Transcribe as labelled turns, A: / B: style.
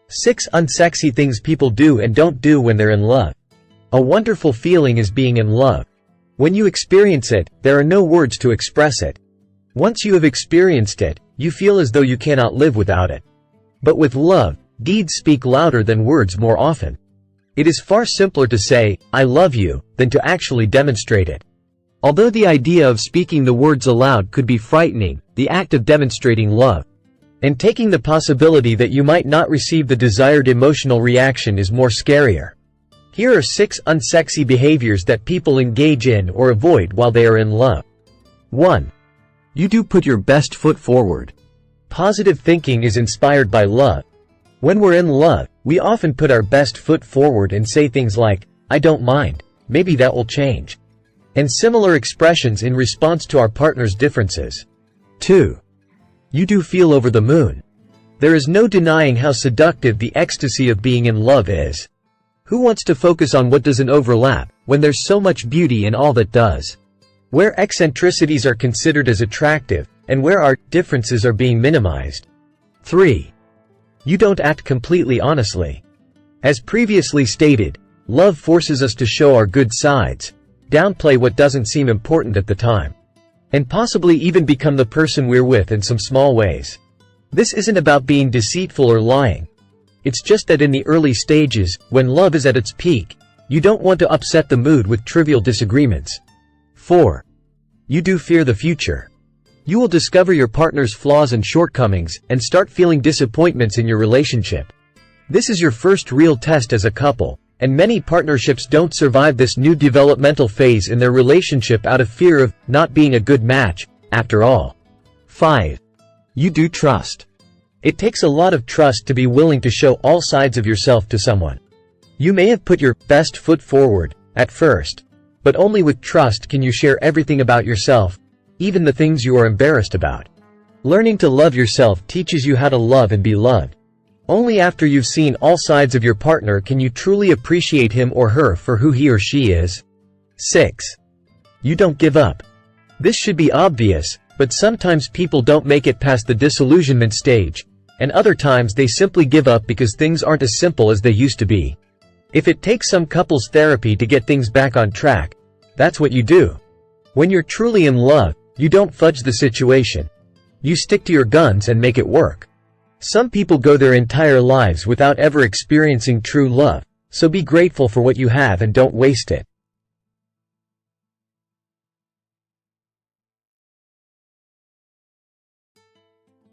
A: 6 Unsexy things people do and don't do when they're in love. A wonderful feeling is being in love. When you experience it, there are no words to express it. Once you have experienced it, you feel as though you cannot live without it. But with love, deeds speak louder than words more often. It is far simpler to say, "I love you," than to actually demonstrate it. Although the idea of speaking the words aloud could be frightening, the act of demonstrating love and taking the possibility that you might not receive the desired emotional reaction is more scarier. Here are 6 unsexy behaviors that people engage in or avoid while they are in love. 1. You do put your best foot forward. Positive thinking is inspired by love. When we're in love, we often put our best foot forward and say things like, "I don't mind, maybe that will change," and similar expressions in response to our partner's differences. 2. You do feel over the moon. There is no denying how seductive the ecstasy of being in love is. Who wants to focus on what doesn't overlap, when there's so much beauty in all that does? Where eccentricities are considered as attractive, and where our differences are being minimized. 3. You don't act completely honestly. As previously stated, love forces us to show our good sides, downplay what doesn't seem important at the time, and possibly even become the person we're with in some small ways. This isn't about being deceitful or lying. It's just that in the early stages, when love is at its peak, you don't want to upset the mood with trivial disagreements. 4. You do fear the future. You will discover your partner's flaws and shortcomings, and start feeling disappointments in your relationship. This is your first real test as a couple, and many partnerships don't survive this new developmental phase in their relationship out of fear of not being a good match, after all. 5. You do trust. It takes a lot of trust to be willing to show all sides of yourself to someone. You may have put your best foot forward, at first, but only with trust can you share everything about yourself, even the things you are embarrassed about. Learning to love yourself teaches you how to love and be loved. Only after you've seen all sides of your partner can you truly appreciate him or her for who he or she is. 6. You don't give up. This should be obvious, but sometimes people don't make it past the disillusionment stage, and other times they simply give up because things aren't as simple as they used to be. If it takes some couples therapy to get things back on track, that's what you do. When you're truly in love, you don't fudge the situation. You stick to your guns and make it work. Some people go their entire lives without ever experiencing true love, so be grateful for what you have and don't waste it.